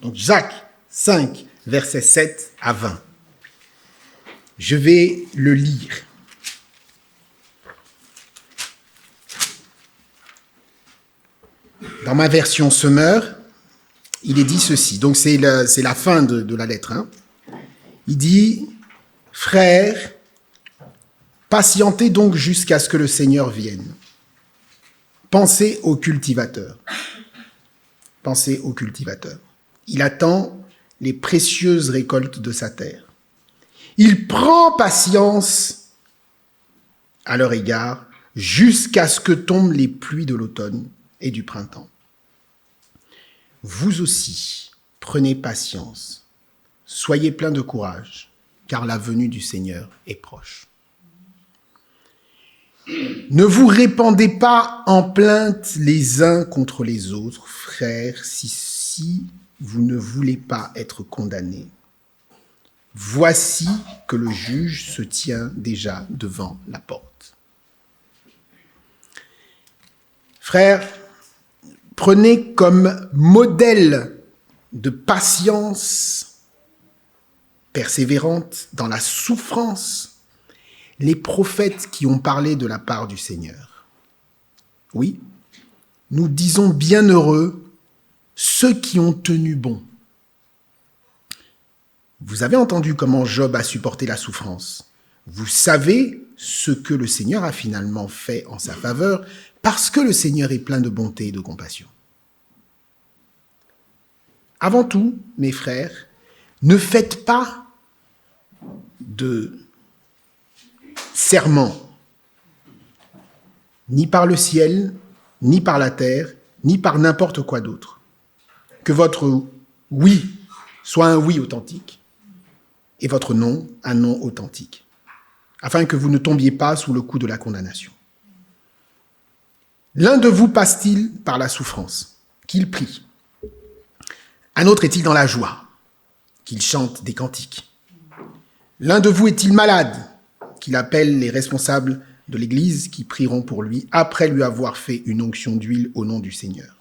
Donc Jacques 5, versets 7 à 20. Je vais le lire. Dans ma version Semeur, il est dit ceci. Donc c'est la fin de la lettre. Hein. Il dit, frères, patientez donc jusqu'à ce que le Seigneur vienne. Pensez au cultivateur. Pensez au cultivateur. Il attend les précieuses récoltes de sa terre. Il prend patience à leur égard jusqu'à ce que tombent les pluies de l'automne et du printemps. Vous aussi, prenez patience. Soyez pleins de courage, car la venue du Seigneur est proche. Ne vous répandez pas en plainte les uns contre les autres, frères, si vous ne voulez pas être condamnés. Voici que le juge se tient déjà devant la porte. Frères, prenez comme modèle de patience persévérante dans la souffrance les prophètes qui ont parlé de la part du Seigneur. Oui, nous disons bienheureux ceux qui ont tenu bon. Vous avez entendu comment Job a supporté la souffrance. Vous savez ce que le Seigneur a finalement fait en sa faveur parce que le Seigneur est plein de bonté et de compassion. Avant tout, mes frères, ne faites pas de serment, ni par le ciel, ni par la terre, ni par n'importe quoi d'autre. Que votre oui soit un oui authentique et votre non un non authentique, afin que vous ne tombiez pas sous le coup de la condamnation. L'un de vous passe-t-il par la souffrance, qu'il prie. Un autre est-il dans la joie, qu'il chante des cantiques. L'un de vous est-il malade, qu'il appelle les responsables de l'Église qui prieront pour lui après lui avoir fait une onction d'huile au nom du Seigneur.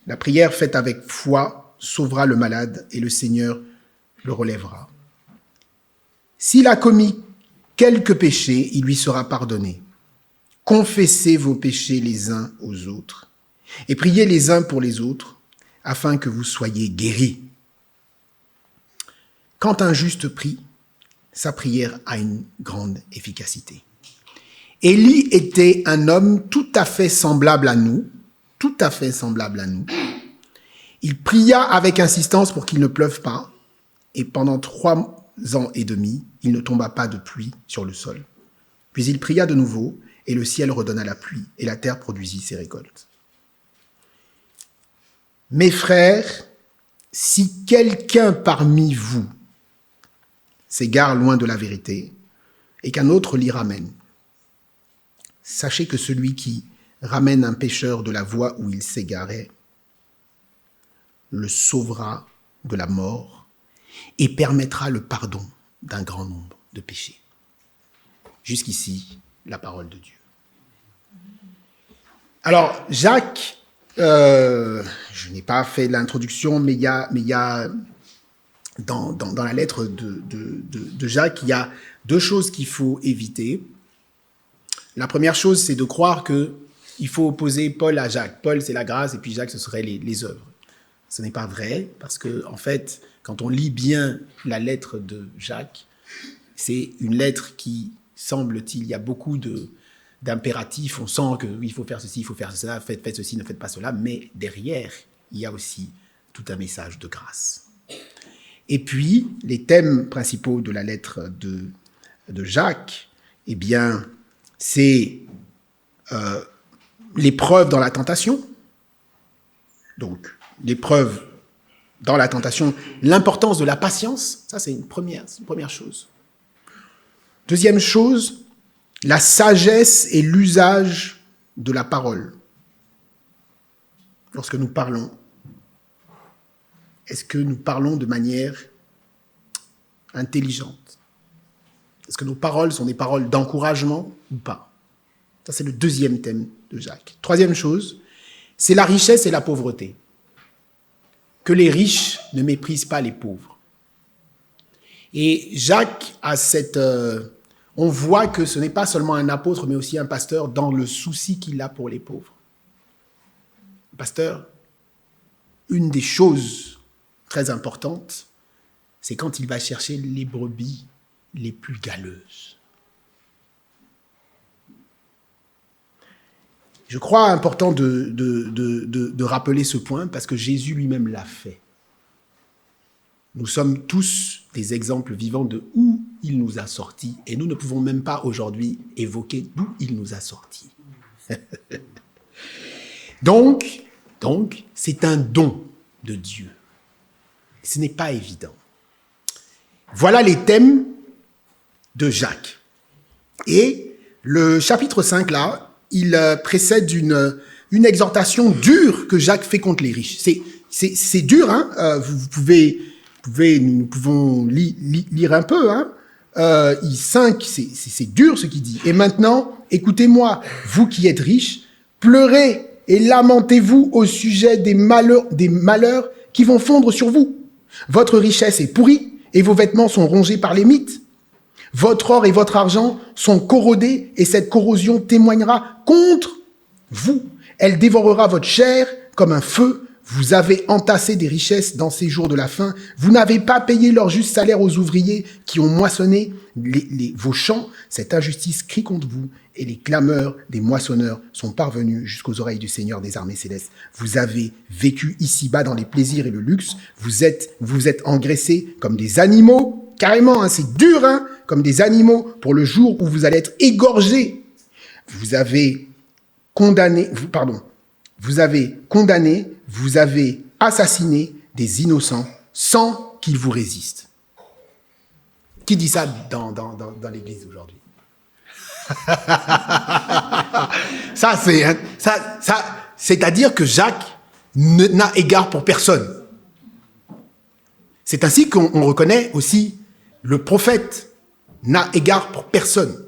La prière faite avec foi sauvera le malade et le Seigneur le relèvera. S'il a commis quelque péché, il lui sera pardonné. Confessez vos péchés les uns aux autres et priez les uns pour les autres afin que vous soyez guéris. Quand un juste prie, sa prière a une grande efficacité. Élie était un homme tout à fait semblable à nous, Il pria avec insistance pour qu'il ne pleuve pas, et pendant 3 ans et demi, il ne tomba pas de pluie sur le sol. Puis il pria de nouveau, et le ciel redonna la pluie, et la terre produisit ses récoltes. Mes frères, si quelqu'un parmi vous s'égare loin de la vérité, et qu'un autre l'y ramène, sachez que celui qui ramène un pécheur de la voie où il s'égarait le sauvera de la mort et permettra le pardon d'un grand nombre de péchés. Jusqu'ici, la parole de Dieu. Alors, Jacques, je n'ai pas fait l'introduction, mais il y a dans la lettre de Jacques, il y a 2 choses qu'il faut éviter. La première chose, c'est de croire qu'il faut opposer Paul à Jacques. Paul, c'est la grâce, et puis Jacques, ce serait les œuvres. Ce n'est pas vrai, parce que, en fait, quand on lit bien la lettre de Jacques, c'est une lettre qui, semble-t-il, il y a beaucoup d'impératifs. On sent qu'il faut faire ceci, il faut faire cela, faites ceci, ne faites pas cela. Mais derrière, il y a aussi tout un message de grâce. Et puis, les thèmes principaux de la lettre de Jacques, eh bien, c'est l'épreuve dans la tentation. Donc, l'épreuve dans la tentation, l'importance de la patience, ça c'est une première chose. Deuxième chose, la sagesse et l'usage de la parole. Lorsque nous parlons, est-ce que nous parlons de manière intelligente? Est-ce que nos paroles sont des paroles d'encouragement ou pas? Ça, c'est le deuxième thème de Jacques. Troisième chose, c'est la richesse et la pauvreté. que les riches ne méprisent pas les pauvres. Et Jacques a on voit que ce n'est pas seulement un apôtre, mais aussi un pasteur dans le souci qu'il a pour les pauvres. Pasteur, une des choses très importantes, c'est quand il va chercher les brebis les plus galeuses. Je crois important de rappeler ce point parce que Jésus lui-même l'a fait. Nous sommes tous des exemples vivants de où il nous a sortis et nous ne pouvons même pas aujourd'hui évoquer d'où il nous a sortis. Donc, c'est un don de Dieu. Ce n'est pas évident. Voilà les thèmes de Jacques. Et le chapitre 5, là, il précède une exhortation dure que Jacques fait contre les riches. C'est dur, hein. Nous pouvons lire un peu. Hein. 5, c'est dur ce qu'il dit. Et maintenant, écoutez-moi, vous qui êtes riches, pleurez et lamentez-vous au sujet des malheurs qui vont fondre sur vous. Votre richesse est pourrie et vos vêtements sont rongés par les mites. Votre or et votre argent sont corrodés et cette corrosion témoignera contre vous. Elle dévorera votre chair comme un feu. Vous avez entassé des richesses dans ces jours de la faim. Vous n'avez pas payé leur juste salaire aux ouvriers qui ont moissonné vos champs. Cette injustice crie contre vous et les clameurs des moissonneurs sont parvenues jusqu'aux oreilles du Seigneur des armées célestes. Vous avez vécu ici-bas dans les plaisirs et le luxe. Vous êtes engraissés comme des animaux. Carrément, hein, c'est dur, hein, comme des animaux pour le jour où vous allez être égorgés. Vous avez condamné, vous avez assassiné des innocents sans qu'ils vous résistent. Qui dit ça dans l'Église aujourd'hui? C'est-à-dire que Jacques n'a égard pour personne. C'est ainsi qu'on reconnaît aussi le prophète n'a égard pour personne.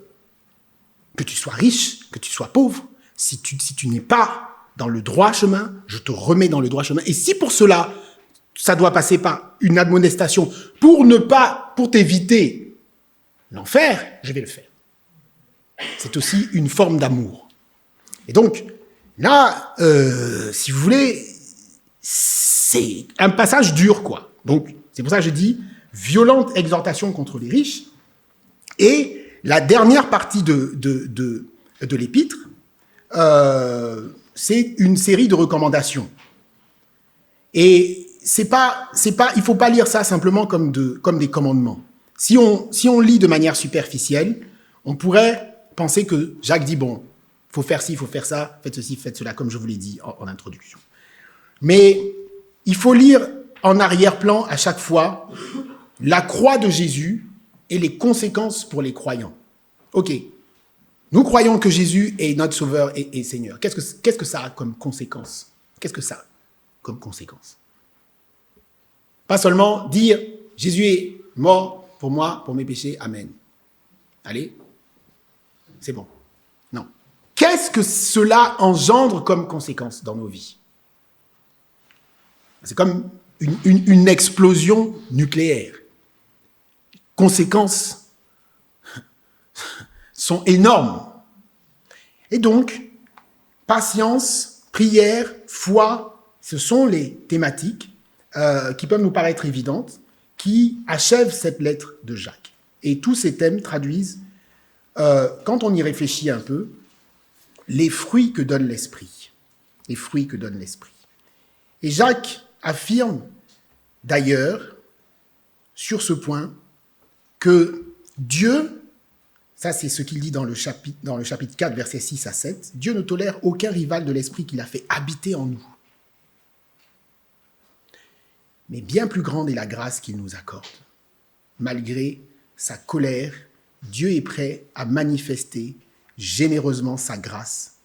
Que tu sois riche, que tu sois pauvre, si tu n'es pas dans le droit chemin, je te remets dans le droit chemin. Et si pour cela, ça doit passer par une admonestation pour t'éviter l'enfer, je vais le faire. C'est aussi une forme d'amour. Et donc, là, si vous voulez, c'est un passage dur, quoi. Donc, c'est pour ça que je dis violente exhortation contre les riches. Et la dernière partie de l'épître, c'est une série de recommandations. Et il faut pas lire ça simplement comme des commandements. Si on lit de manière superficielle, on pourrait penser que Jacques dit, bon, faut faire ci, faut faire ça, faites ceci, faites cela, comme je vous l'ai dit en introduction. Mais il faut lire en arrière-plan à chaque fois la croix de Jésus et les conséquences pour les croyants. Ok, nous croyons que Jésus est notre Sauveur et Seigneur. Qu'est-ce que ça a comme conséquence? Qu'est-ce que ça a comme conséquence? Pas seulement dire Jésus est mort pour moi, pour mes péchés, amen. Allez, c'est bon. Non. Qu'est-ce que cela engendre comme conséquence dans nos vies? C'est comme une explosion nucléaire. Conséquences sont énormes. Et donc, patience, prière, foi, ce sont les thématiques qui peuvent nous paraître évidentes, qui achèvent cette lettre de Jacques. Et tous ces thèmes traduisent, quand on y réfléchit un peu, les fruits que donne l'esprit. Les fruits que donne l'esprit. Et Jacques affirme d'ailleurs, sur ce point, que Dieu, ça c'est ce qu'il dit dans le chapitre 4, versets 6 à 7, Dieu ne tolère aucun rival de l'esprit qu'il a fait habiter en nous. Mais bien plus grande est la grâce qu'il nous accorde. Malgré sa colère, Dieu est prêt à manifester généreusement sa grâce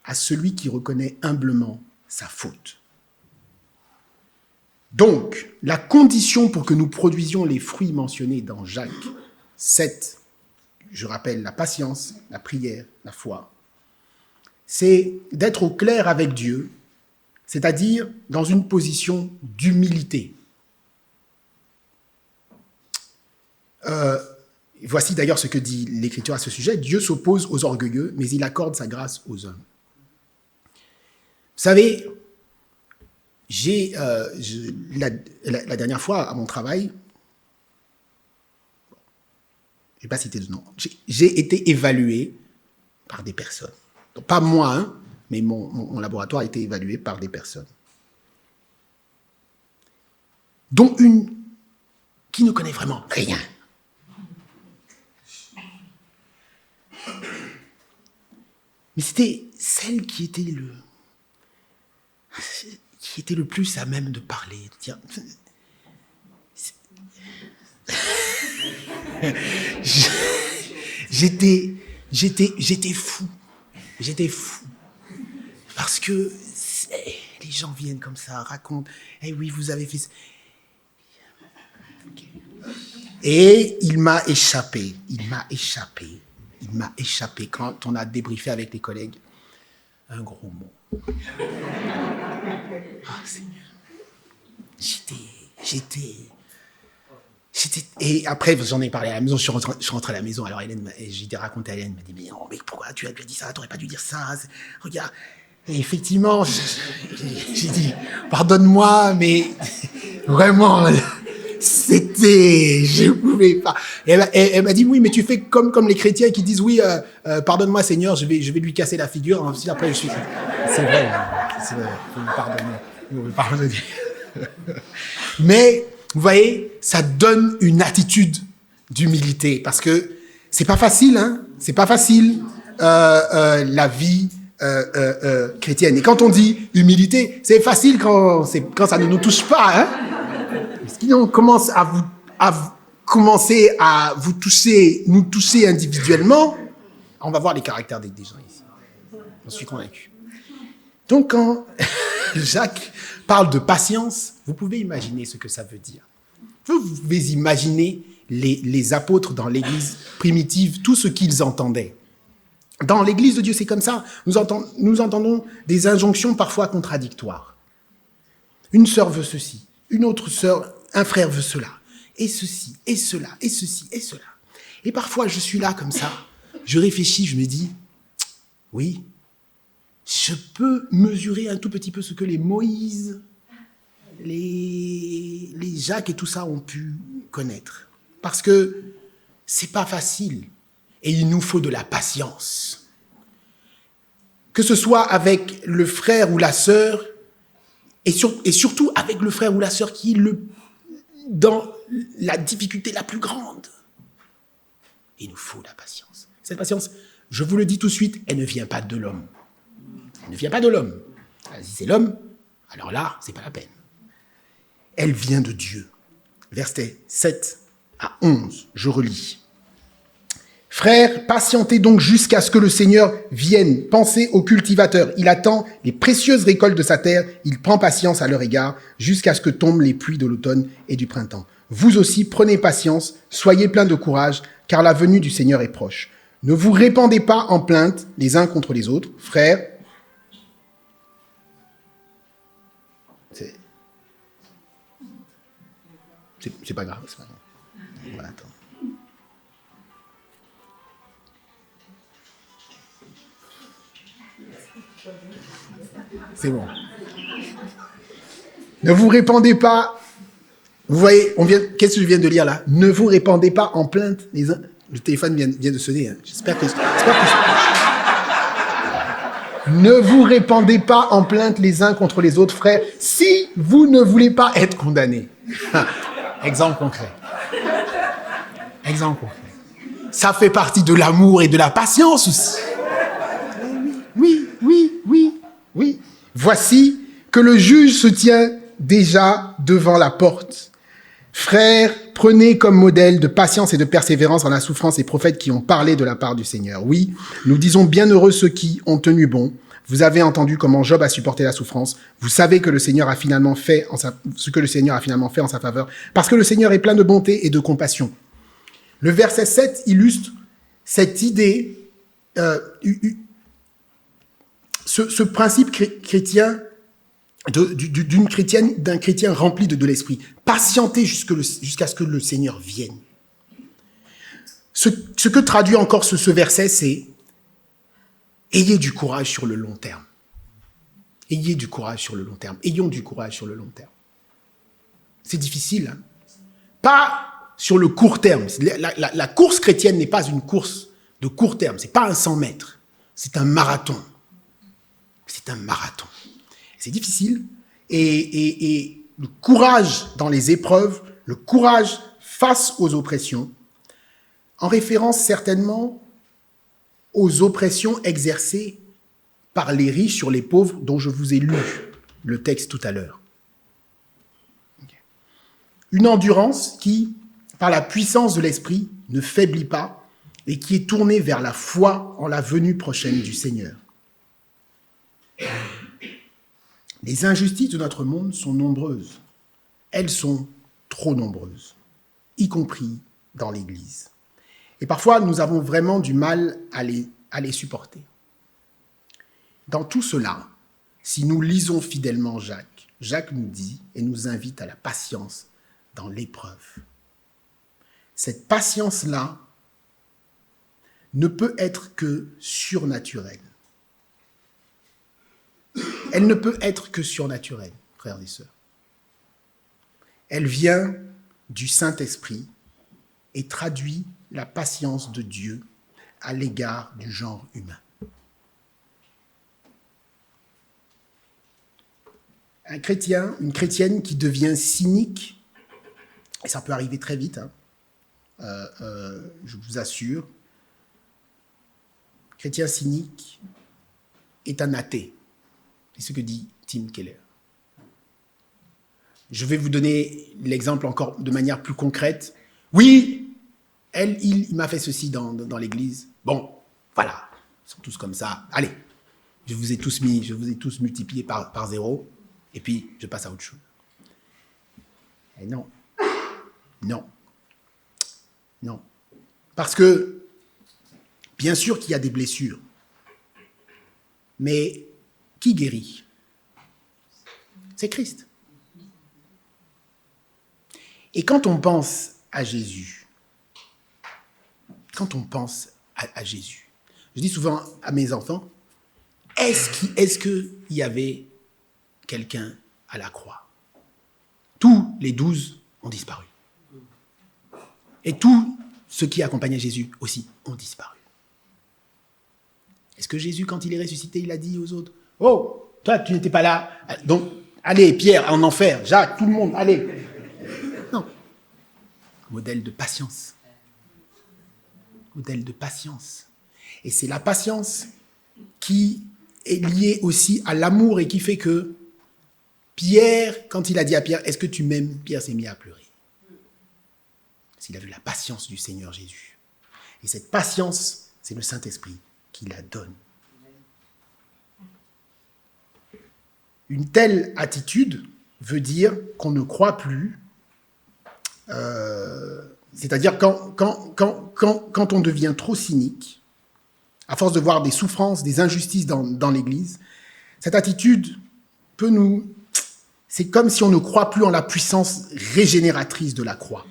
à celui qui reconnaît humblement sa faute. Donc, la condition pour que nous produisions les fruits mentionnés dans Jacques 7, je rappelle la patience, la prière, la foi, c'est d'être au clair avec Dieu c'est-à-dire dans une position d'humilité. Voici d'ailleurs ce que dit l'Écriture à ce sujet. Dieu s'oppose aux orgueilleux, mais il accorde sa grâce aux hommes. Vous savez, la dernière fois à mon travail, je ne vais pas citer de nom, j'ai été évalué par des personnes. Donc, pas moi, hein, mais mon laboratoire a été évalué par des personnes. Dont une qui ne connaît vraiment rien. Mais c'était celle qui était le plus à même de parler, de dire... J'étais fou. J'étais fou. Parce que les gens viennent comme ça, racontent, « Eh oui, vous avez fait ça. » Et il m'a échappé quand on a débriefé avec les collègues. Un gros mot. Ah, Seigneur. Et après, j'en ai parlé à la maison, je suis rentré à la maison, alors j'ai raconté à Hélène, elle m'a dit, mais pourquoi tu as dit ça, tu n'aurais pas dû dire ça, regarde. Et effectivement, j'ai dit, pardonne-moi, mais vraiment, je ne pouvais pas. Et elle m'a dit, oui, mais tu fais comme les chrétiens qui disent, oui, pardonne-moi Seigneur, je vais lui casser la figure. Ensuite, après, je suis... C'est vrai, il faut me pardonner. Mais, vous voyez, ça donne une attitude d'humilité, parce que c'est pas facile, hein, c'est pas facile, la vie chrétienne. Et quand on dit humilité, c'est facile quand ça ne nous touche pas, hein. Si on commence à vous toucher, nous toucher individuellement, on va voir les caractères des gens ici. J'en suis convaincu. Donc, quand Jacques parle de patience, vous pouvez imaginer ce que ça veut dire. Vous pouvez imaginer les apôtres dans l'Église primitive, tout ce qu'ils entendaient. Dans l'Église de Dieu, c'est comme ça. Nous entendons des injonctions parfois contradictoires. Une sœur veut ceci, une autre sœur, un frère veut cela, et ceci, et cela, et ceci, et cela. Et parfois, je suis là comme ça, je réfléchis, je me dis, oui, je peux mesurer un tout petit peu ce que les Moïse, les Jacques et tout ça ont pu connaître. Parce que c'est pas facile. Et il nous faut de la patience. Que ce soit avec le frère ou la sœur, et surtout avec le frère ou la sœur qui est dans la difficulté la plus grande. Il nous faut la patience. Cette patience, je vous le dis tout de suite, elle ne vient pas de l'homme. Elle ne vient pas de l'homme. Si c'est l'homme, alors là, c'est pas la peine. Elle vient de Dieu. Versets 7 à 11, je relis. Frères, patientez donc jusqu'à ce que le Seigneur vienne. Pensez au cultivateur. Il attend les précieuses récoltes de sa terre. Il prend patience à leur égard jusqu'à ce que tombent les pluies de l'automne et du printemps. Vous aussi, prenez patience, soyez pleins de courage, car la venue du Seigneur est proche. Ne vous répandez pas en plainte les uns contre les autres. Frères, c'est pas grave. C'est pas grave. On va attendre. C'est bon. Ne vous répandez pas. Vous voyez, qu'est-ce que je viens de lire là? Ne vous répandez pas en plainte les uns. Le téléphone vient de sonner. Hein. J'espère que... Ne vous répandez pas en plainte les uns contre les autres, frères, si vous ne voulez pas être condamnés. Exemple concret. Exemple concret. Ça fait partie de l'amour et de la patience aussi. Oui. Voici que le juge se tient déjà devant la porte. Frères, prenez comme modèle de patience et de persévérance dans la souffrance les prophètes qui ont parlé de la part du Seigneur. Oui, nous disons bienheureux ceux qui ont tenu bon. Vous avez entendu comment Job a supporté la souffrance. Vous savez que le Seigneur a finalement fait ce que le Seigneur a finalement fait en sa faveur, parce que le Seigneur est plein de bonté et de compassion. Le verset 7 illustre cette idée, ce principe chrétien d'un chrétien rempli de l'esprit. Patienter jusqu'à ce que le Seigneur vienne. Ce que traduit encore ce verset, c'est ayez du courage sur le long terme. Ayez du courage sur le long terme. Ayons du courage sur le long terme. C'est difficile, hein? Pas sur le court terme. La course chrétienne n'est pas une course de court terme. C'est pas un 100 mètres. C'est un marathon. C'est un marathon. C'est difficile. Et le courage dans les épreuves, le courage face aux oppressions, en référence certainement aux oppressions exercées par les riches sur les pauvres, dont je vous ai lu le texte tout à l'heure. Une endurance qui, par la puissance de l'esprit, ne faiblit pas et qui est tournée vers la foi en la venue prochaine du Seigneur. Les injustices de notre monde sont nombreuses. Elles sont trop nombreuses, y compris dans l'Église. Et parfois, nous avons vraiment du mal à les supporter. Dans tout cela, si nous lisons fidèlement Jacques nous dit et nous invite à la patience dans l'épreuve. Cette patience-là ne peut être que surnaturelle. Elle ne peut être que surnaturelle, frères et sœurs. Elle vient du Saint-Esprit et traduit la patience de Dieu à l'égard du genre humain. Un chrétien, une chrétienne qui devient cynique, et ça peut arriver très vite, hein, je vous assure, chrétien cynique est un athée. C'est ce que dit Tim Keller. Je vais vous donner l'exemple encore de manière plus concrète. Oui, il m'a fait ceci dans l'église. Bon, voilà, ils sont tous comme ça. Allez, je vous ai tous multipliés par 0, et puis je passe à autre chose. Et non. Parce que, bien sûr qu'il y a des blessures, mais qui guérit? C'est Christ. Et quand on pense à Jésus, je dis souvent à mes enfants, est-ce qu'il y avait quelqu'un à la croix? Tous les 12 ont disparu. Et tous ceux qui accompagnaient Jésus aussi ont disparu. Est-ce que Jésus, quand il est ressuscité, il a dit aux autres, « Oh, toi, tu n'étais pas là. Donc, allez, Pierre, en enfer. Jacques, tout le monde, allez. » Non. Modèle de patience. Modèle de patience. Et c'est la patience qui est liée aussi à l'amour et qui fait que Pierre, quand il a dit à Pierre, « Est-ce que tu m'aimes ?» Pierre s'est mis à pleurer. Parce qu'il a vu la patience du Seigneur Jésus. Et cette patience, c'est le Saint-Esprit qui la donne. Une telle attitude veut dire qu'on ne croit plus, c'est-à-dire quand on devient trop cynique, à force de voir des souffrances, des injustices dans l'Église, cette attitude peut nous... C'est comme si on ne croit plus en la puissance régénératrice de la croix.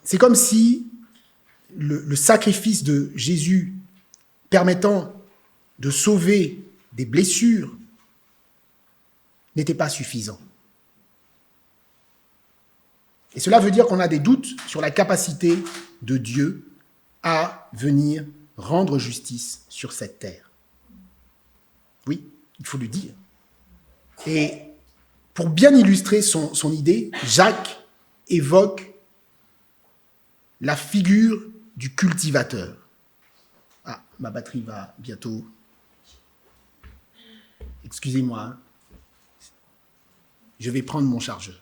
C'est comme si le sacrifice de Jésus permettant de sauver des blessures n'était pas suffisant. Et cela veut dire qu'on a des doutes sur la capacité de Dieu à venir rendre justice sur cette terre. Oui, il faut le dire. Et pour bien illustrer son idée, Jacques évoque la figure du cultivateur. Ah, ma batterie va bientôt... Excusez-moi. Hein. Je vais prendre mon chargeur.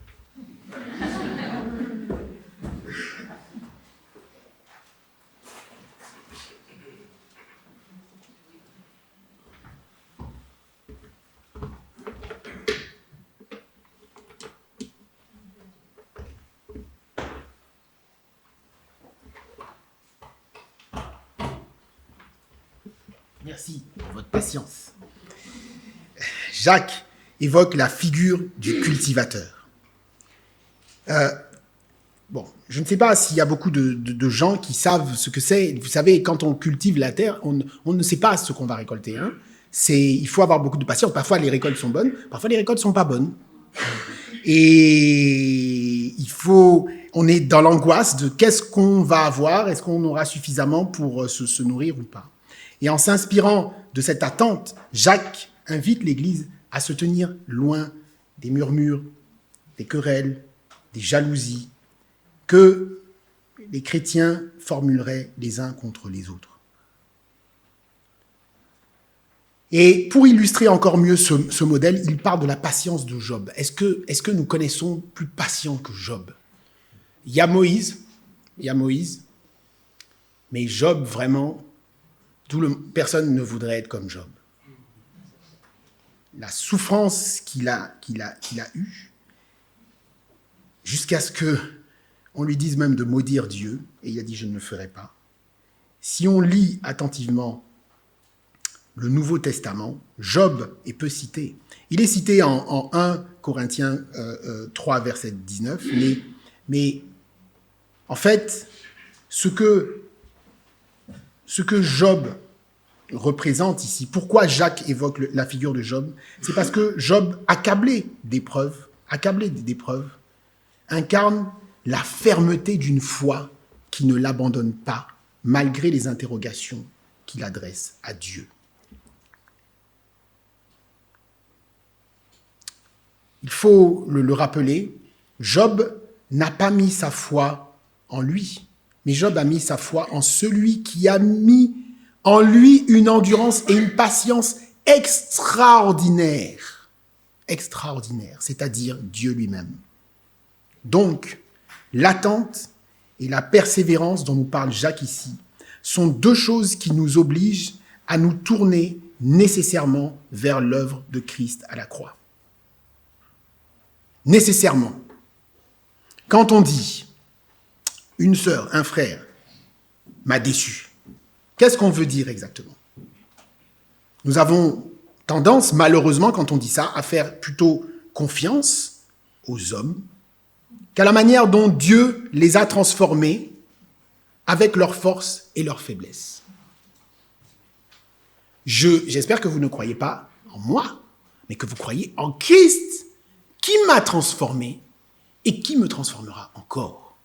Merci pour votre patience. Jacques évoque la figure du cultivateur. Bon, je ne sais pas s'il y a beaucoup de gens qui savent ce que c'est. Vous savez, quand on cultive la terre, on ne sait pas ce qu'on va récolter. Hein. Il faut avoir beaucoup de patience. Parfois, les récoltes sont bonnes, parfois, les récoltes ne sont pas bonnes. Et on est dans l'angoisse de qu'est-ce qu'on va avoir, est-ce qu'on aura suffisamment pour se nourrir ou pas. Et en s'inspirant de cette attente, Jacques invite l'Église à se tenir loin des murmures, des querelles, des jalousies, que les chrétiens formuleraient les uns contre les autres. Et pour illustrer encore mieux ce modèle, il parle de la patience de Job. Est-ce que nous connaissons plus patient que Job ? Il y a Moïse, mais Job, vraiment, personne ne voudrait être comme Job. La souffrance qu'il a eue, jusqu'à ce qu'on lui dise même de maudire Dieu, et il a dit « je ne le ferai pas ». Si on lit attentivement le Nouveau Testament, Job est peu cité. Il est cité en 1 Corinthiens 3, verset 19, mais en fait, ce que Job représente ici, pourquoi Jacques évoque la figure de Job, c'est parce que Job, accablé d'épreuves, incarne la fermeté d'une foi qui ne l'abandonne pas, malgré les interrogations qu'il adresse à Dieu. Il faut le rappeler, Job n'a pas mis sa foi en lui, mais Job a mis sa foi en celui qui a mis en lui une endurance et une patience extraordinaires, c'est-à-dire Dieu lui-même. Donc, l'attente et la persévérance dont nous parle Jacques ici sont deux choses qui nous obligent à nous tourner nécessairement vers l'œuvre de Christ à la croix. Nécessairement. Quand on dit « une sœur, un frère m'a déçu », qu'est-ce qu'on veut dire exactement ? Nous avons tendance, malheureusement, quand on dit ça, à faire plutôt confiance aux hommes qu'à la manière dont Dieu les a transformés avec leurs forces et leurs faiblesses. J'espère que vous ne croyez pas en moi, mais que vous croyez en Christ, qui m'a transformé et qui me transformera encore.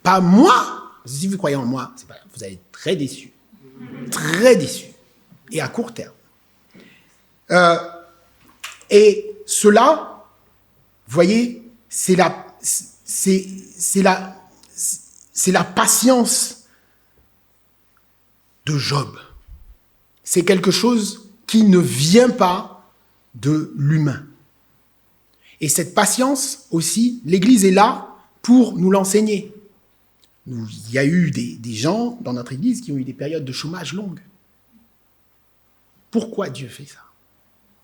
Pas moi. Si vous croyez en moi, vous allez être très déçus. Très déçus. Et à court terme. Et cela, vous voyez, c'est la patience de Job. C'est quelque chose qui ne vient pas de l'humain. Et cette patience aussi, l'Église est là pour nous l'enseigner. Il y a eu des gens dans notre Église qui ont eu des périodes de chômage longues. Pourquoi Dieu fait ça ?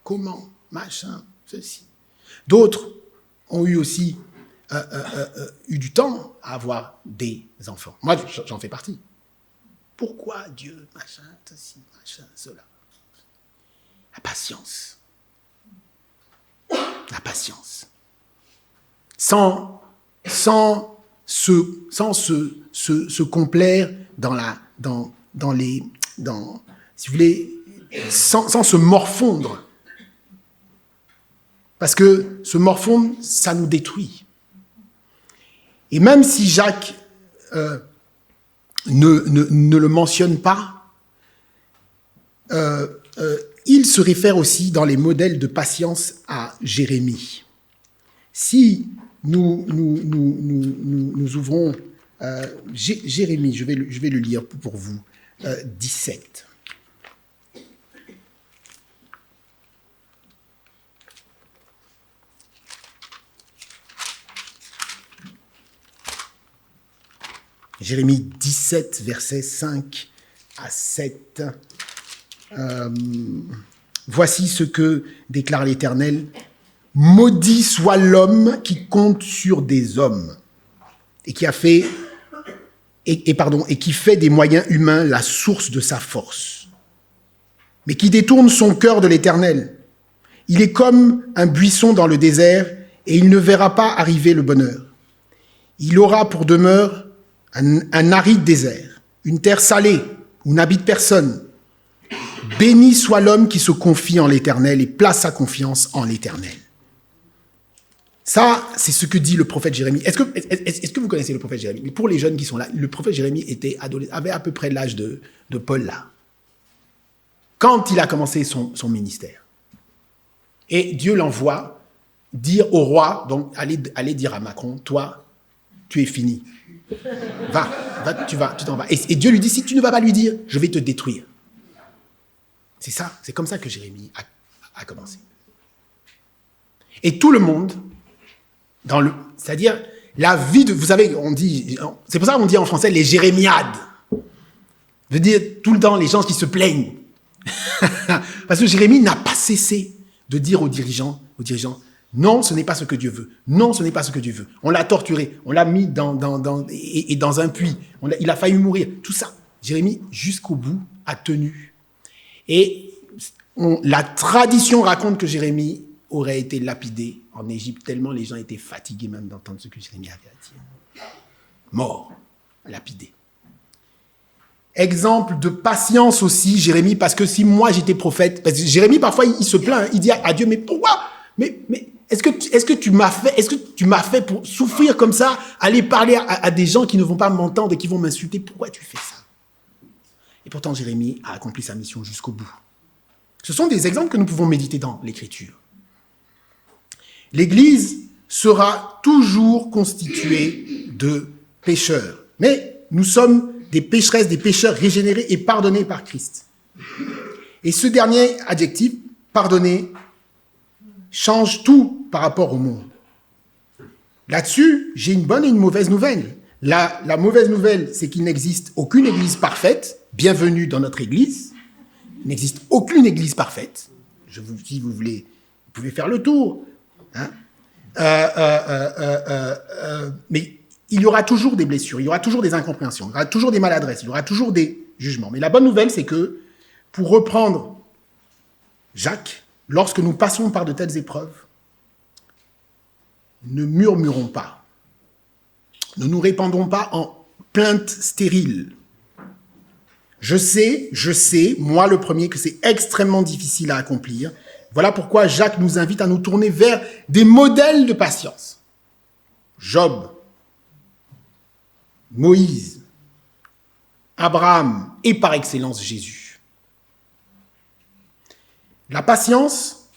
Comment ? Machin, ceci. D'autres ont eu aussi eu du temps à avoir des enfants. Moi, j'en fais partie. Pourquoi Dieu, machin, ceci, machin, cela. La patience. La patience. Sans se complaire si vous voulez, sans se morfondre. Parce que se morfondre, ça nous détruit. Et même si Jacques ne le mentionne pas, il se réfère aussi dans les modèles de patience à Jérémie. Si nous ouvrons Jérémie, je vais le lire pour vous, 17. Jérémie 17, versets 5 à 7. Voici ce que déclare l'Éternel. Maudit soit l'homme qui compte sur des hommes et qui fait des moyens humains la source de sa force, mais qui détourne son cœur de l'Éternel. Il est comme un buisson dans le désert et il ne verra pas arriver le bonheur. Il aura pour demeure un aride désert, une terre salée où n'habite personne. Béni soit l'homme qui se confie en l'Éternel et place sa confiance en l'Éternel. Ça, c'est ce que dit le prophète Jérémie. Est-ce que vous connaissez le prophète Jérémie? Pour les jeunes qui sont là, le prophète Jérémie avait à peu près l'âge de Paul là, quand il a commencé son ministère. Et Dieu l'envoie dire au roi, donc allez dire à Macron, toi, tu es fini. Tu t'en vas. Et Dieu lui dit, si tu ne vas pas lui dire, je vais te détruire. C'est ça, c'est comme ça que Jérémie a commencé. Et tout le monde, c'est-à-dire la vie de, vous savez, c'est pour ça qu'on dit en français les jérémiades. Je veux dire, tout le temps, les gens qui se plaignent. Parce que Jérémie n'a pas cessé de dire aux dirigeants, non, ce n'est pas ce que Dieu veut. Non, ce n'est pas ce que Dieu veut. On l'a torturé, on l'a mis dans un puits, il a failli mourir. Tout ça, Jérémie, jusqu'au bout, a tenu. Et la tradition raconte que Jérémie aurait été lapidé en Égypte, tellement les gens étaient fatigués même d'entendre ce que Jérémie avait à dire. Mort, lapidé. Exemple de patience aussi, Jérémie, parce que si moi j'étais prophète, parce que Jérémie parfois il se plaint, il dit à Dieu, mais pourquoi? Mais est-ce que tu m'as fait pour souffrir comme ça, aller parler à des gens qui ne vont pas m'entendre et qui vont m'insulter? Pourquoi tu fais ça? Et pourtant Jérémie a accompli sa mission jusqu'au bout. Ce sont des exemples que nous pouvons méditer dans l'Écriture. L'Église sera toujours constituée de pécheurs, mais nous sommes des pécheresses, des pécheurs régénérés et pardonnés par Christ. Et ce dernier adjectif, pardonner, change tout par rapport au monde. Là-dessus, j'ai une bonne et une mauvaise nouvelle. La mauvaise nouvelle, c'est qu'il n'existe aucune église parfaite. Bienvenue dans notre église. Il n'existe aucune église parfaite. Si vous voulez, vous pouvez faire le tour. Hein? Mais il y aura toujours des blessures, il y aura toujours des incompréhensions, il y aura toujours des maladresses, il y aura toujours des jugements. Mais la bonne nouvelle, c'est que, pour reprendre Jacques, lorsque nous passons par de telles épreuves, ne murmurons pas. Ne nous répandons pas en plaintes stériles. Je sais, moi le premier, que c'est extrêmement difficile à accomplir. Voilà pourquoi Jacques nous invite à nous tourner vers des modèles de patience. Job, Moïse, Abraham et par excellence Jésus. La patience,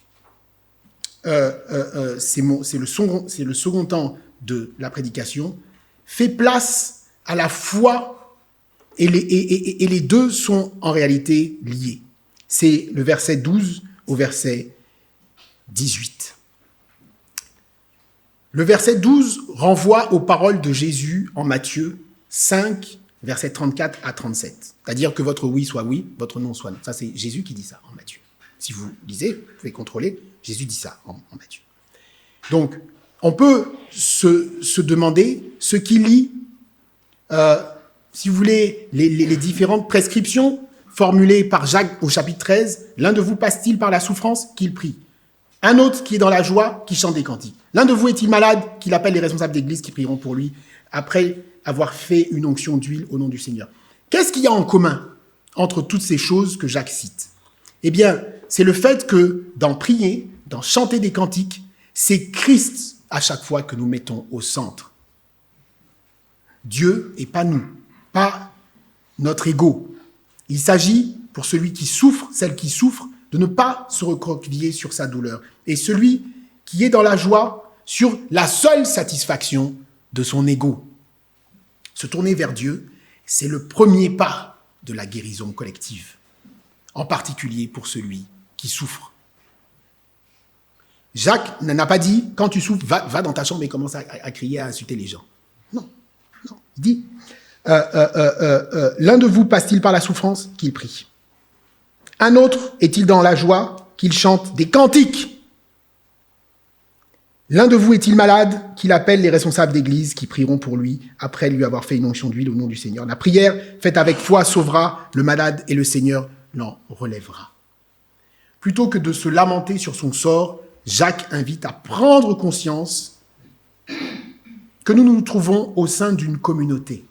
c'est le second temps de la prédication, fait place à la foi et les deux sont en réalité liés. C'est le verset 12 au verset 18. Le verset 12 renvoie aux paroles de Jésus en Matthieu 5, versets 34 à 37. C'est-à-dire que votre oui soit oui, votre non soit non. Ça, c'est Jésus qui dit ça en Matthieu. Si vous lisez, vous pouvez contrôler, Jésus dit ça en Matthieu. Donc, on peut se demander ce qui lie, si vous voulez, les différentes prescriptions formulées par Jacques au chapitre 13. L'un de vous passe-t-il par la souffrance? Qu'il prie. Un autre qui est dans la joie, qui chante des cantiques. L'un de vous est-il malade? Qu'il appelle les responsables d'église qui prieront pour lui, après avoir fait une onction d'huile au nom du Seigneur. Qu'est-ce qu'il y a en commun entre toutes ces choses que Jacques cite? Eh bien, c'est le fait que dans prier, dans chanter des cantiques, c'est Christ à chaque fois que nous mettons au centre. Dieu et pas nous, pas notre ego. Il s'agit, pour celui qui souffre, celle qui souffre, de ne pas se recroqueviller sur sa douleur. Et celui qui est dans la joie, sur la seule satisfaction de son ego. Se tourner vers Dieu, c'est le premier pas de la guérison collective, en particulier pour celui qui souffre. Jacques n'a pas dit, quand tu souffres, va dans ta chambre et commence à crier, à insulter les gens. Non. Il dit, l'un de vous passe-t-il par la souffrance? Qu'il prie. Un autre est-il dans la joie? Qu'il chante des cantiques. L'un de vous est-il malade? Qu'il appelle les responsables d'église qui prieront pour lui après lui avoir fait une onction d'huile au nom du Seigneur. La prière faite avec foi sauvera le malade et le Seigneur l'en relèvera. Plutôt que de se lamenter sur son sort, Jacques invite à prendre conscience que nous nous trouvons au sein d'une communauté.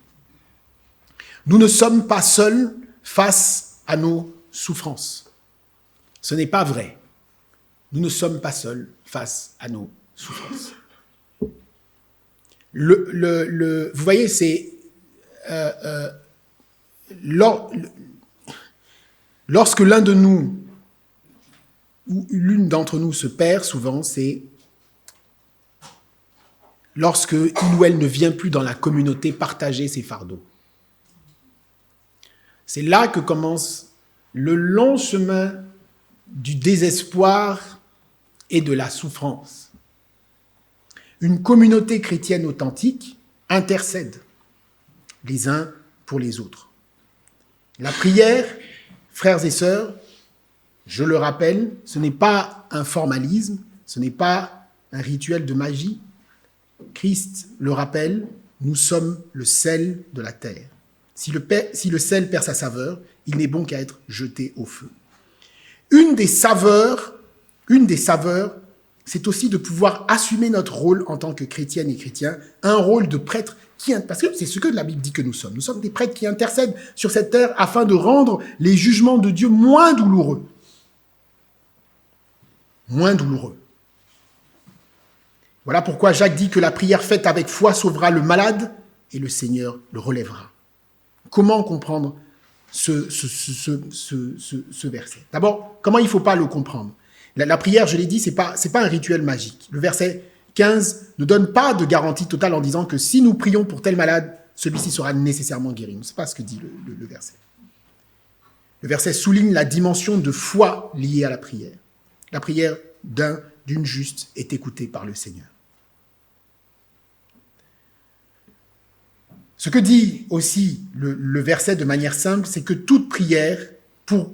Nous ne sommes pas seuls face à nos souffrances. Ce n'est pas vrai. Nous ne sommes pas seuls face à nos souffrances. Vous voyez, c'est... lorsque l'un de nous ou l'une d'entre nous se perd, souvent, c'est lorsque il ou elle ne vient plus dans la communauté partager ses fardeaux. C'est là que commence le long chemin du désespoir et de la souffrance. Une communauté chrétienne authentique intercède les uns pour les autres. La prière, frères et sœurs, je le rappelle, ce n'est pas un formalisme, ce n'est pas un rituel de magie. Christ le rappelle, nous sommes le sel de la terre. Si le sel perd sa saveur, il n'est bon qu'à être jeté au feu. Une des saveurs, c'est aussi de pouvoir assumer notre rôle en tant que chrétienne et chrétien, un rôle de prêtre, parce que c'est ce que la Bible dit que nous sommes. Nous sommes des prêtres qui intercèdent sur cette terre afin de rendre les jugements de Dieu moins douloureux. Moins douloureux. Voilà pourquoi Jacques dit que la prière faite avec foi sauvera le malade et le Seigneur le relèvera. Comment comprendre ce verset? D'abord, comment il ne faut pas le comprendre? La prière, je l'ai dit, ce n'est pas un rituel magique. Le verset 15 ne donne pas de garantie totale en disant que si nous prions pour tel malade, celui-ci sera nécessairement guéri. Ce n'est pas ce que dit le verset. Le verset souligne la dimension de foi liée à la prière. La prière d'une juste est écoutée par le Seigneur. Ce que dit aussi le verset de manière simple, c'est que toute prière pour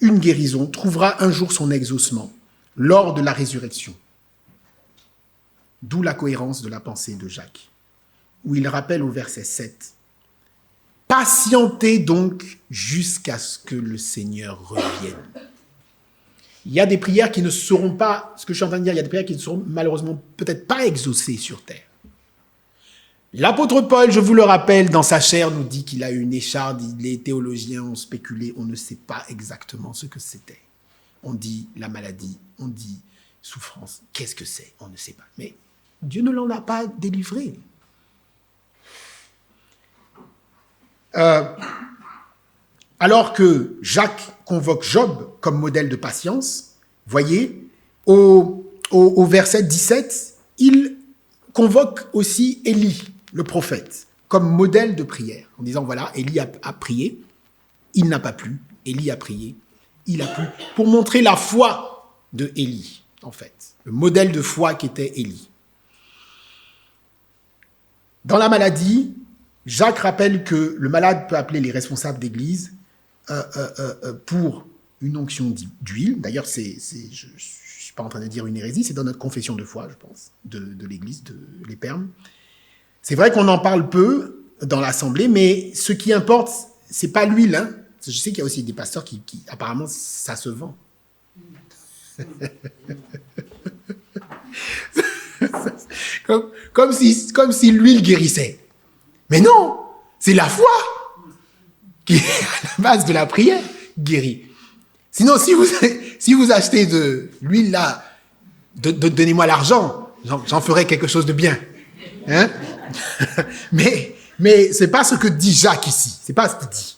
une guérison trouvera un jour son exaucement lors de la résurrection. D'où la cohérence de la pensée de Jacques, où il rappelle au verset 7 « Patientez donc jusqu'à ce que le Seigneur revienne. » Il y a des prières qui ne seront pas, ce que je suis en train de dire, il y a des prières qui ne seront malheureusement peut-être pas exaucées sur terre. L'apôtre Paul, je vous le rappelle, dans sa chair, nous dit qu'il a eu une écharde. Les théologiens ont spéculé, on ne sait pas exactement ce que c'était. On dit la maladie, on dit souffrance. Qu'est-ce que c'est? On ne sait pas. Mais Dieu ne l'en a pas délivré. Alors que Jacques convoque Job comme modèle de patience, voyez, au verset 17, il convoque aussi Élie, le prophète, comme modèle de prière, en disant, voilà, Élie a prié, il n'a pas plu, Élie a prié, il a plu, pour montrer la foi de Élie, en fait, le modèle de foi qu'était Élie. Dans la maladie, Jacques rappelle que le malade peut appeler les responsables d'église pour une onction d'huile. D'ailleurs, je ne suis pas en train de dire une hérésie, c'est dans notre confession de foi, je pense, de l'église, de l'Éperme. C'est vrai qu'on en parle peu dans l'assemblée, mais ce qui importe, c'est pas l'huile. Hein. Je sais qu'il y a aussi des pasteurs qui apparemment, ça se vend. comme si l'huile guérissait. Mais non, c'est la foi qui est à la base de la prière guérit. Sinon, si vous achetez de l'huile là, donnez-moi l'argent, j'en ferai quelque chose de bien. Hein? mais c'est pas ce que dit Jacques ici. C'est pas ce qu'il dit.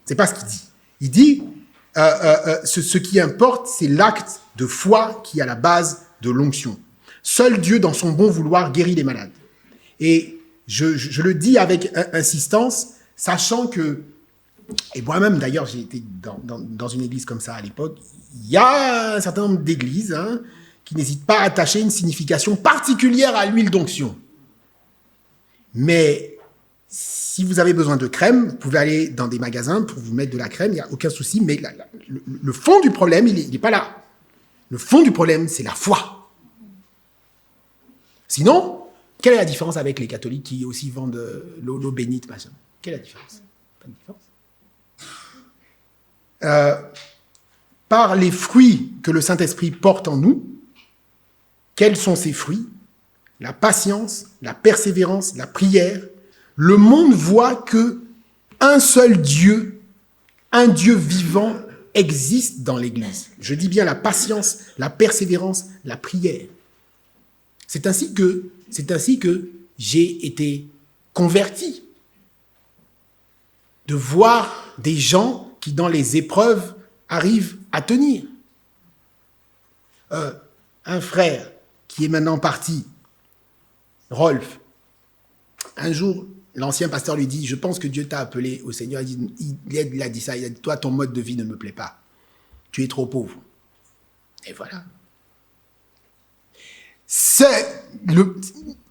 C'est pas ce qu'il dit. Il dit ce qui importe, c'est l'acte de foi qui est à la base de l'onction. Seul Dieu, dans son bon vouloir, guérit les malades. Et je le dis avec insistance, sachant que, et moi-même d'ailleurs, j'ai été dans une église comme ça à l'époque, il y a un certain nombre d'églises qui n'hésitent pas à attacher une signification particulière à l'huile d'onction. Mais si vous avez besoin de crème, vous pouvez aller dans des magasins pour vous mettre de la crème, il n'y a aucun souci, mais le fond du problème, il n'est pas là. Le fond du problème, c'est la foi. Sinon, quelle est la différence avec les catholiques qui aussi vendent l'eau bénite, machin? Quelle est la différence? Pas de différence. par les fruits que le Saint-Esprit porte en nous. Quels sont ces fruits? La patience, la persévérance, la prière. Le monde voit que un seul Dieu, un Dieu vivant, existe dans l'Église. Je dis bien la patience, la persévérance, la prière. C'est ainsi que j'ai été converti. De voir des gens qui, dans les épreuves, arrivent à tenir. Un frère qui est maintenant parti, Rolf, un jour, l'ancien pasteur lui dit, je pense que Dieu t'a appelé au Seigneur. Il a dit ça, il a dit, toi, ton mode de vie ne me plaît pas. Tu es trop pauvre. Et voilà.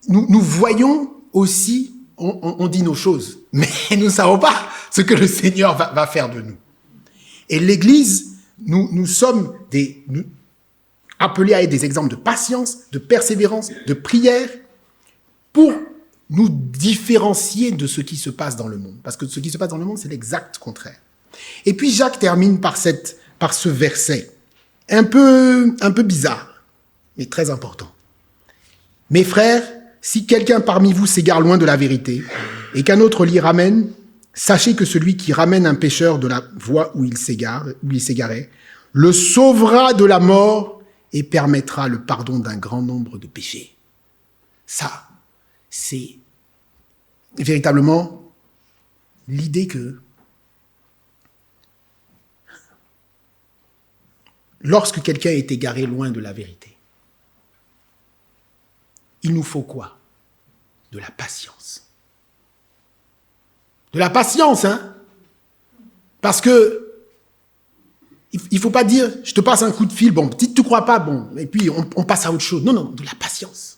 Nous voyons aussi, on dit nos choses, mais nous ne savons pas ce que le Seigneur va faire de nous. Et l'Église, nous sommes appelés à être des exemples de patience, de persévérance, de prière, pour nous différencier de ce qui se passe dans le monde. Parce que ce qui se passe dans le monde, c'est l'exact contraire. Et puis Jacques termine par ce verset, un peu bizarre, mais très important. Mes frères, si quelqu'un parmi vous s'égare loin de la vérité, et qu'un autre l'y ramène, sachez que celui qui ramène un pécheur de la voie où il s'égarait, le sauvera de la mort et permettra le pardon d'un grand nombre de péchés. Ça, c'est véritablement l'idée que lorsque quelqu'un est égaré loin de la vérité, il nous faut quoi? De la patience. De la patience, hein? Parce que il ne faut pas dire, je te passe un coup de fil, bon, si tu ne crois pas, bon, et puis on passe à autre chose. Non, de la patience.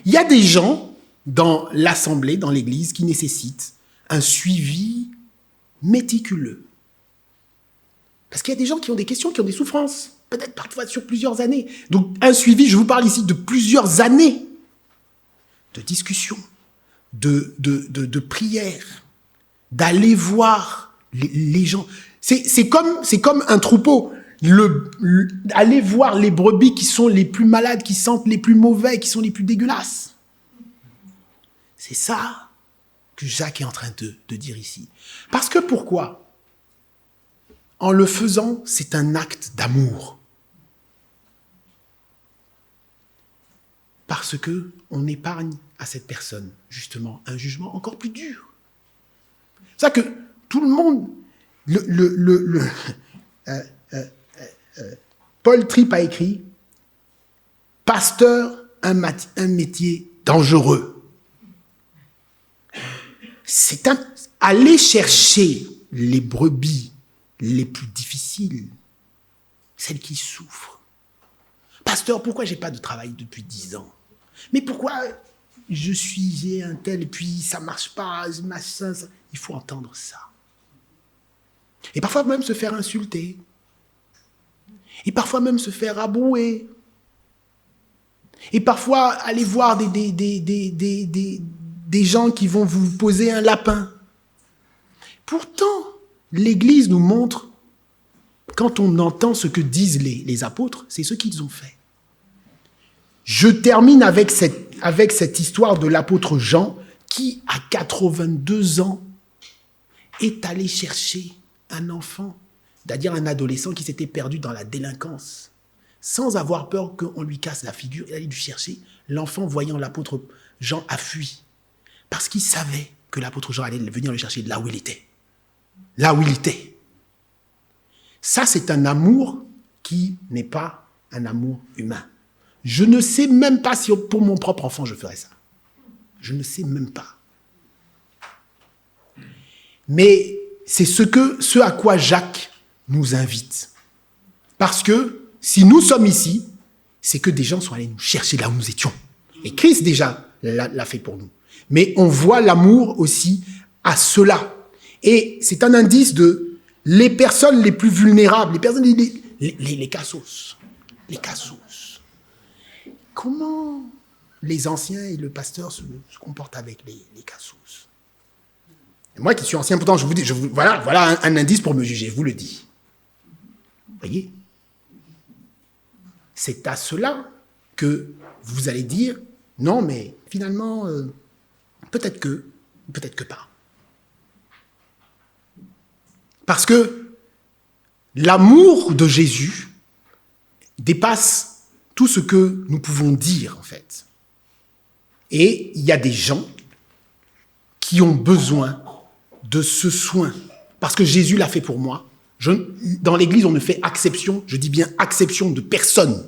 Il y a des gens dans l'assemblée, dans l'église, qui nécessitent un suivi méticuleux. Parce qu'il y a des gens qui ont des questions, qui ont des souffrances, peut-être parfois sur plusieurs années. Donc un suivi, je vous parle ici de plusieurs années de discussion, de prière, d'aller voir les gens. C'est comme un troupeau. Aller voir les brebis qui sont les plus malades, qui sentent les plus mauvais, qui sont les plus dégueulasses. C'est ça que Jacques est en train de dire ici. Parce que pourquoi? En le faisant, c'est un acte d'amour. Parce que on épargne à cette personne, justement, un jugement encore plus dur. C'est ça que tout le monde... Paul Tripp a écrit « Pasteur, un métier dangereux ». C'est aller chercher les brebis les plus difficiles, celles qui souffrent. Pasteur, pourquoi j'ai pas de travail depuis 10 ans? Mais pourquoi j'ai un tel et puis ça marche pas, machin, ça. Il faut entendre ça. Et parfois même se faire insulter. Et parfois même se faire abrouer. Et parfois aller voir des gens qui vont vous poser un lapin. Pourtant, l'Église nous montre, quand on entend ce que disent les apôtres, c'est ce qu'ils ont fait. Je termine avec cette histoire de l'apôtre Jean qui, à 82 ans, est allé chercher un enfant, c'est-à-dire un adolescent qui s'était perdu dans la délinquance, sans avoir peur qu'on lui casse la figure. Il allait lui chercher. L'enfant, voyant l'apôtre Jean, a fui, parce qu'il savait que l'apôtre Jean allait venir le chercher là où il était. Là où il était. Ça, c'est un amour qui n'est pas un amour humain. Je ne sais même pas si pour mon propre enfant je ferais ça. Je ne sais même pas. Mais c'est ce à quoi Jacques nous invite. Parce que si nous sommes ici, c'est que des gens sont allés nous chercher là où nous étions. Et Christ déjà l'a fait pour nous. Mais on voit l'amour aussi à cela. Et c'est un indice de les personnes les plus vulnérables, les personnes, les cassos. Les cassos. Comment les anciens et le pasteur se comportent avec les cassos? Moi qui suis ancien, pourtant, je vous dis, voilà un indice pour me juger, je vous le dis. Vous voyez? c'est à cela que vous allez dire, non, mais finalement, peut-être que pas. Parce que l'amour de Jésus dépasse tout ce que nous pouvons dire, en fait. Et il y a des gens qui ont besoin de ce soin. Parce que Jésus l'a fait pour moi. Dans l'Église, on ne fait exception, je dis bien exception de personne.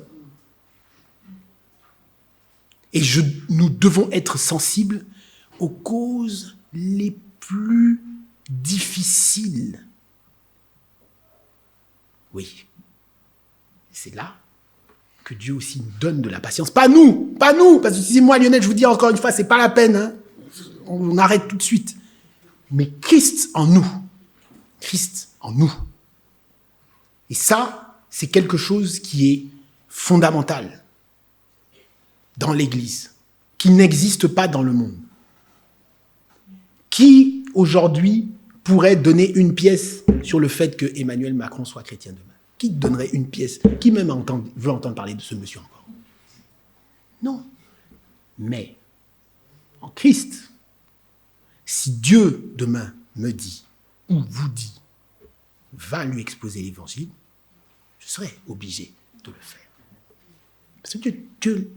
Et nous devons être sensibles aux causes les plus difficiles. Oui. C'est là que Dieu aussi nous donne de la patience. Pas nous, parce que si moi, Lionel, je vous dis encore une fois, c'est pas la peine, hein. On arrête tout de suite. Mais Christ en nous. Christ en nous. Et ça, c'est quelque chose qui est fondamental dans l'Église, qui n'existe pas dans le monde. Qui, aujourd'hui, pourrait donner une pièce sur le fait que Emmanuel Macron soit chrétien demain? Qui donnerait une pièce? Qui même veut entendre parler de ce monsieur encore? Non. Mais, en Christ, si Dieu, demain, me dit, ou vous dit, va lui exposer l'évangile, je serai obligé de le faire. Parce que Dieu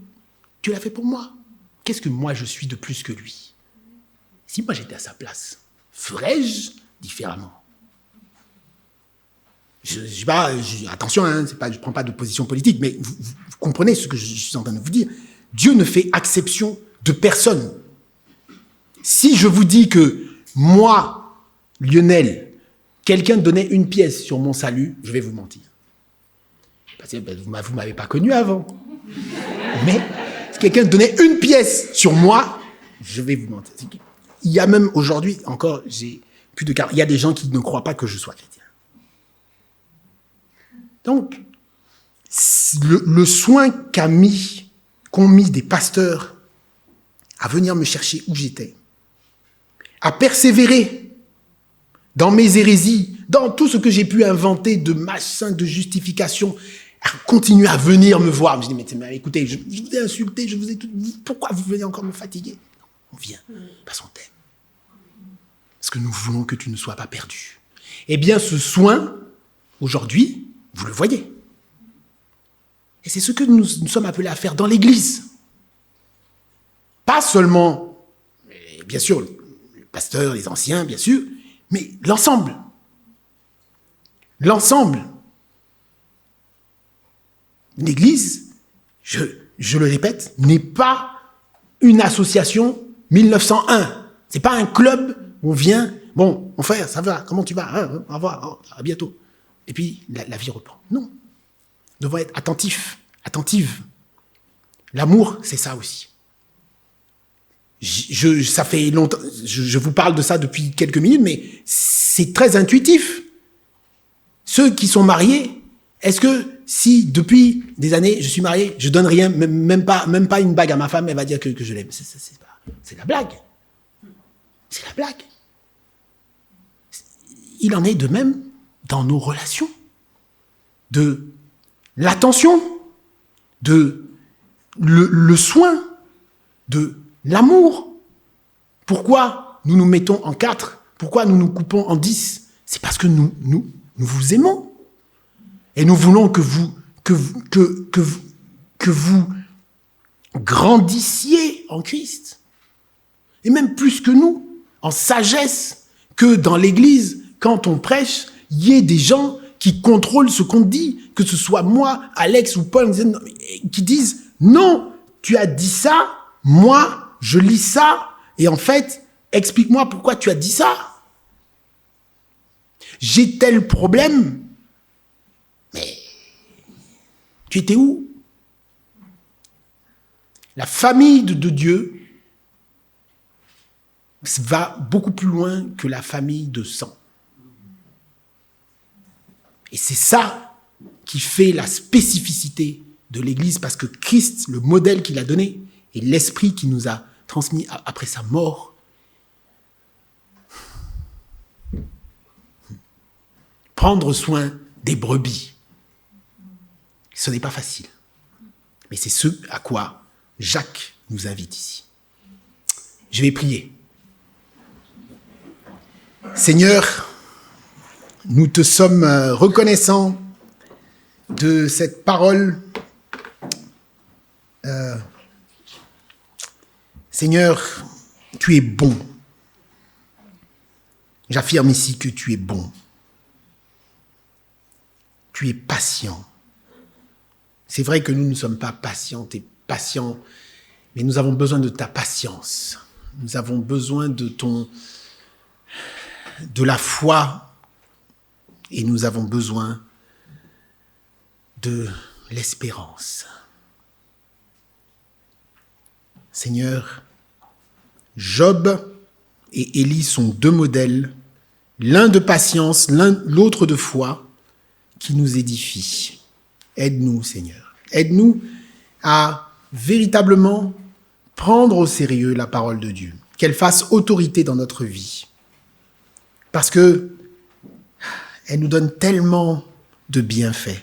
l'a fait pour moi. Qu'est-ce que moi je suis de plus que lui? Si moi j'étais à sa place, ferais-je différemment? Attention, hein, je ne prends pas de position politique, mais vous comprenez ce que je suis en train de vous dire. Dieu ne fait exception de personne. Si je vous dis que moi, Lionel, quelqu'un donnait une pièce sur mon salut, je vais vous mentir. Parce que vous ne m'avez pas connu avant. Mais si quelqu'un donnait une pièce sur moi, je vais vous mentir. Il y a même aujourd'hui, encore, j'ai plus de cartes. Il y a des gens qui ne croient pas que je sois chrétien. Donc, le soin qu'ont mis des pasteurs à venir me chercher où j'étais, à persévérer dans mes hérésies, dans tout ce que j'ai pu inventer de machin, de justification, à continuer à venir me voir. Je dis, mais écoutez, je vous ai insulté, je vous ai tout... Pourquoi vous venez encore me fatiguer? On vient, parce qu'on t'aime. Parce que nous voulons que tu ne sois pas perdu. Eh bien, ce soin, aujourd'hui, vous le voyez. Et c'est ce que nous sommes appelés à faire dans l'Église. Pas seulement, bien sûr, le pasteur, les anciens, bien sûr, mais l'ensemble. L'ensemble. L'Église, je le répète, n'est pas une association 1901. C'est pas un club où on vient, bon, mon frère, ça va, comment tu vas? Au revoir, à bientôt. Et puis, la vie reprend. Non. Nous devons être attentifs, attentives. L'amour, c'est ça aussi. Ça fait longtemps, je vous parle de ça depuis quelques minutes, mais c'est très intuitif. Ceux qui sont mariés, est-ce que si depuis des années je suis marié, je donne rien, même pas une bague à ma femme, elle va dire que je l'aime? C'est la blague. C'est la blague. Il en est de même dans nos relations, de l'attention, de le soin, de l'amour. Pourquoi nous nous mettons en 4? Pourquoi nous nous coupons en 10? C'est parce que nous vous aimons. Et nous voulons que vous grandissiez en Christ. Et même plus que nous, en sagesse, que dans l'Église, quand on prêche, il y ait des gens qui contrôlent ce qu'on dit, que ce soit moi, Alex ou Paul, qui disent « Non, tu as dit ça, moi, je lis ça, et en fait, explique-moi pourquoi tu as dit ça. J'ai tel problème, mais tu étais où? » La famille de Dieu va beaucoup plus loin que la famille de sang. Et c'est ça qui fait la spécificité de l'Église, parce que Christ, le modèle qu'il a donné, et l'esprit qu'il nous a transmis après sa mort, prendre soin des brebis, ce n'est pas facile. Mais c'est ce à quoi Jacques nous invite ici. Je vais prier. Seigneur, nous te sommes reconnaissants de cette parole. Seigneur, tu es bon. J'affirme ici que tu es bon. Tu es patient. C'est vrai que nous ne sommes pas patientes et patients, mais nous avons besoin de ta patience. Nous avons besoin de la foi et nous avons besoin de l'espérance. Seigneur, Job et Élie sont deux modèles, l'un de patience, l'autre de foi, qui nous édifient. Aide-nous, Seigneur. Aide-nous à véritablement prendre au sérieux la parole de Dieu, qu'elle fasse autorité dans notre vie. Parce que elle nous donne tellement de bienfaits,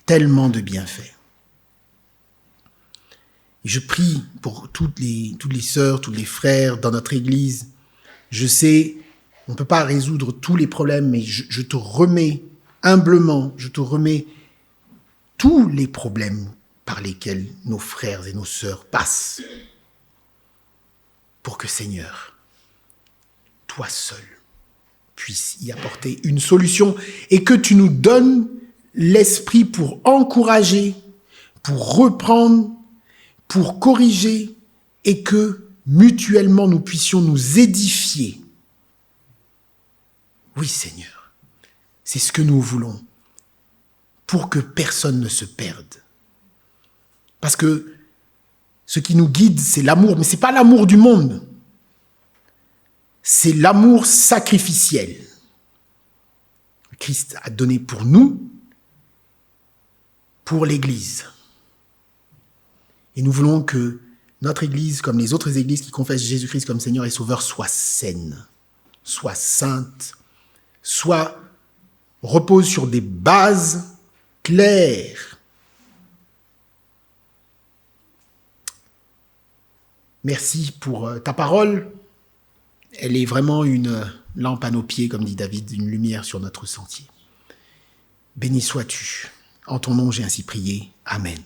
tellement de bienfaits. Et je prie pour toutes les sœurs, tous les frères dans notre Église. Je sais, on ne peut pas résoudre tous les problèmes, mais je te remets humblement, je te remets tous les problèmes par lesquels nos frères et nos sœurs passent. Pour que, Seigneur, toi seul, puisses y apporter une solution et que tu nous donnes l'esprit pour encourager, pour reprendre, pour corriger et que mutuellement nous puissions nous édifier. Oui, Seigneur, c'est ce que nous voulons pour que personne ne se perde. Parce que ce qui nous guide, c'est l'amour, mais ce n'est pas l'amour du monde. C'est l'amour sacrificiel. Christ a donné pour nous, pour l'Église. Et nous voulons que notre Église, comme les autres Églises qui confessent Jésus-Christ comme Seigneur et Sauveur, soit saine, soit sainte, repose sur des bases claires. Merci pour ta parole. Elle est vraiment une lampe à nos pieds, comme dit David, une lumière sur notre sentier. Béni sois-tu. En ton nom, j'ai ainsi prié. Amen.